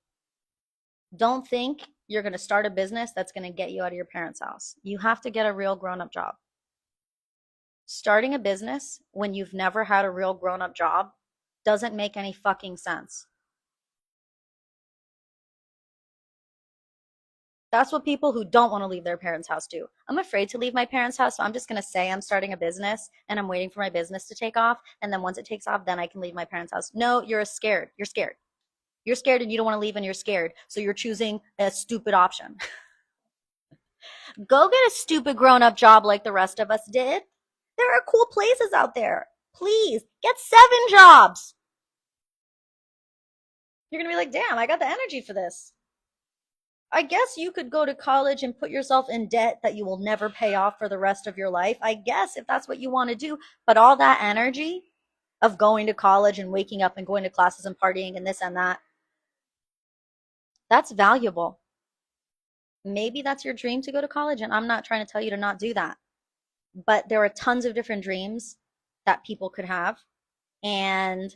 Don't think you're going to start a business that's going to get you out of your parents' house. You have to get a real grown-up job. Starting a business when you've never had a real grown-up job doesn't make any fucking sense. That's what people who don't want to leave their parents' house do. I'm afraid to leave my parents' house, so I'm just going to say I'm starting a business and I'm waiting for my business to take off. And then once it takes off, then I can leave my parents' house. No, you're scared. You're scared. You're scared and you don't want to leave and you're scared. So you're choosing a stupid option. Go get a stupid grown up job like the rest of us did. There are cool places out there. Please get 7 jobs. You're going to be like, damn, I got the energy for this. I guess you could go to college and put yourself in debt that you will never pay off for the rest of your life. I guess if that's what you want to do. But all that energy of going to college and waking up and going to classes and partying and this and that, that's valuable. Maybe that's your dream to go to college, and I'm not trying to tell you to not do that. But there are tons of different dreams that people could have, and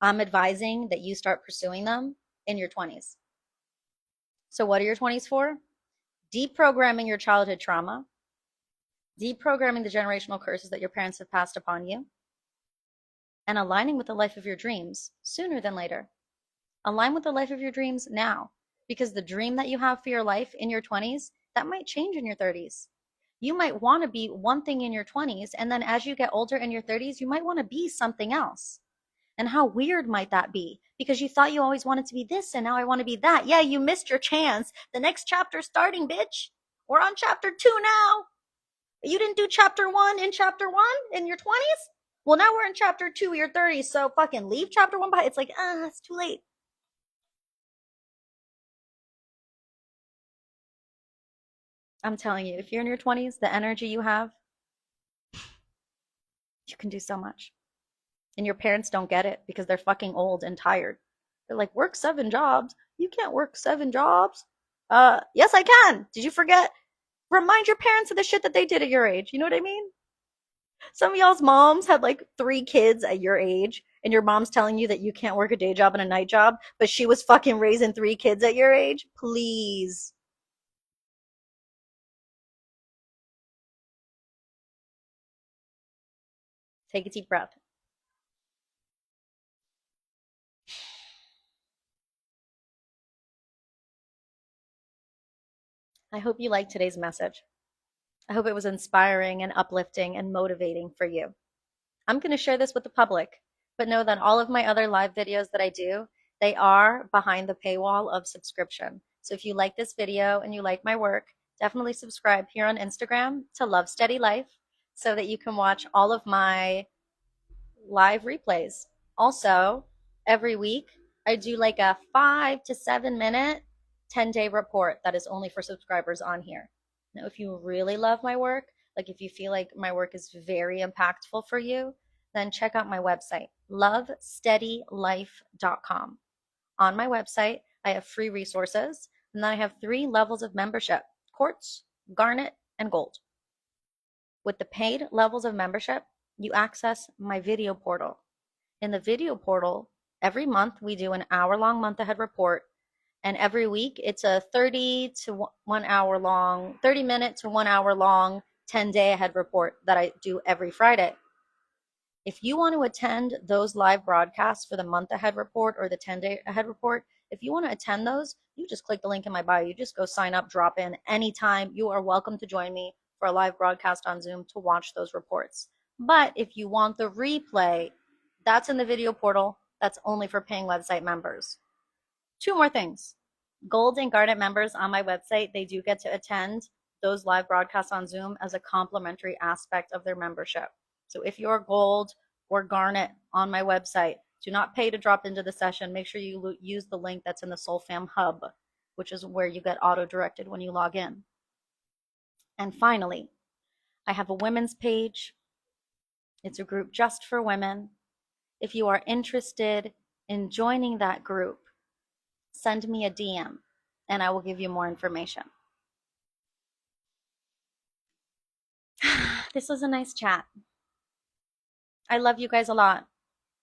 I'm advising that you start pursuing them in your 20s. So what are your 20s for? Deprogramming your childhood trauma, deprogramming the generational curses that your parents have passed upon you, and aligning with the life of your dreams sooner than later. Align with the life of your dreams now, because the dream that you have for your life in your 20s, that might change in your 30s. You might want to be one thing in your 20s, and then as you get older in your 30s, you might want to be something else. And how weird might that be? Because you thought you always wanted to be this and now I want to be that. Yeah, you missed your chance. The next chapter's starting, bitch. We're on chapter 2 now. You didn't do chapter 1 in chapter 1 in your 20s? Well, now we're in chapter 2, your 30s. So fucking leave chapter 1 behind. It's like, it's too late. I'm telling you, if you're in your 20s, the energy you have, you can do so much. And your parents don't get it because they're fucking old and tired. They're like, work 7 jobs. You can't work 7 jobs. Yes, I can. Did you forget? Remind your parents of the shit that they did at your age. You know what I mean? Some of y'all's moms had like 3 kids at your age, and your mom's telling you that you can't work a day job and a night job, but she was fucking raising 3 kids at your age. Please. Take a deep breath. I hope you liked today's message. I hope it was inspiring and uplifting and motivating for you. I'm going to share this with the public, but know that all of my other live videos that I do, they are behind the paywall of subscription. So if you like this video and you like my work, definitely subscribe here on Instagram to Love Steady Life so that you can watch all of my live replays. Also, every week I do like a 5 to 7 minute 10-day report that is only for subscribers on here. Now, if you really love my work, like if you feel like my work is very impactful for you, then check out my website, lovesteadylife.com. On my website, I have free resources, and then I have 3 levels of membership: quartz, garnet, and gold. With the paid levels of membership, you access my video portal. In the video portal, every month we do an hour-long month-ahead report, and every week it's a 30 minute to 1 hour long 10-day ahead report that I do every Friday. If you want to attend those live broadcasts for the month ahead report or the 10-day ahead report, if you want to attend those, you just click the link in my bio. You just go sign up, drop in anytime. You are welcome to join me for a live broadcast on Zoom to watch those reports. But if you want the replay, that's in the video portal. That's only for paying website members. 2 more things. Gold and Garnet members on my website, they do get to attend those live broadcasts on Zoom as a complimentary aspect of their membership. So if you're Gold or Garnet on my website, do not pay to drop into the session. Make sure you use the link that's in the SoulFam Hub, which is where you get auto-directed when you log in. And finally, I have a women's page. It's a group just for women. If you are interested in joining that group, send me a DM and I will give you more information. This was a nice chat. I love you guys a lot.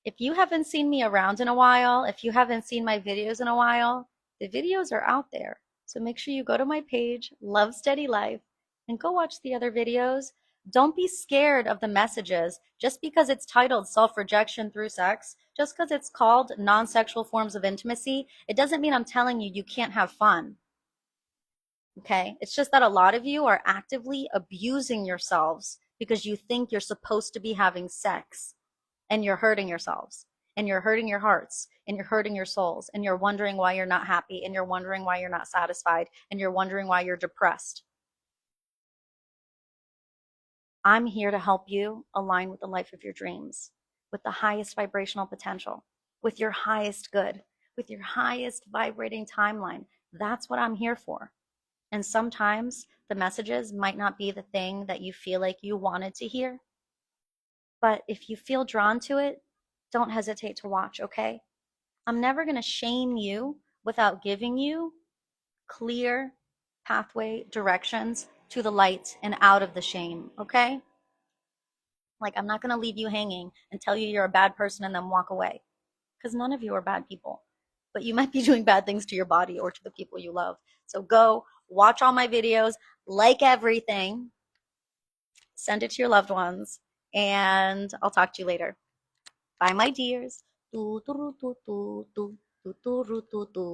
If you haven't seen me around in a while, if you haven't seen my videos in a while, the videos are out there. So make sure you go to my page, Love Steady Life, and go watch the other videos. Don't be scared of the messages just because it's titled Self-Rejection Through Sex, just because it's called Non-Sexual Forms of Intimacy. It doesn't mean I'm telling you you can't have fun. Okay? It's just that a lot of you are actively abusing yourselves because you think you're supposed to be having sex, and you're hurting yourselves, and you're hurting your hearts, and you're hurting your souls, and you're wondering why you're not happy, and you're wondering why you're not satisfied, and you're wondering why you're depressed. I'm here to help you align with the life of your dreams, with the highest vibrational potential, with your highest good, with your highest vibrating timeline. That's what I'm here for. And sometimes the messages might not be the thing that you feel like you wanted to hear. But if you feel drawn to it, don't hesitate to watch, okay? I'm never going to shame you without giving you clear pathway directions to the light and out of the shame, okay? Like, I'm not going to leave you hanging and tell you you're a bad person and then walk away, because none of you are bad people. But you might be doing bad things to your body or to the people you love. So go watch all my videos, like everything, send it to your loved ones, and I'll talk to you later. Bye, my dears.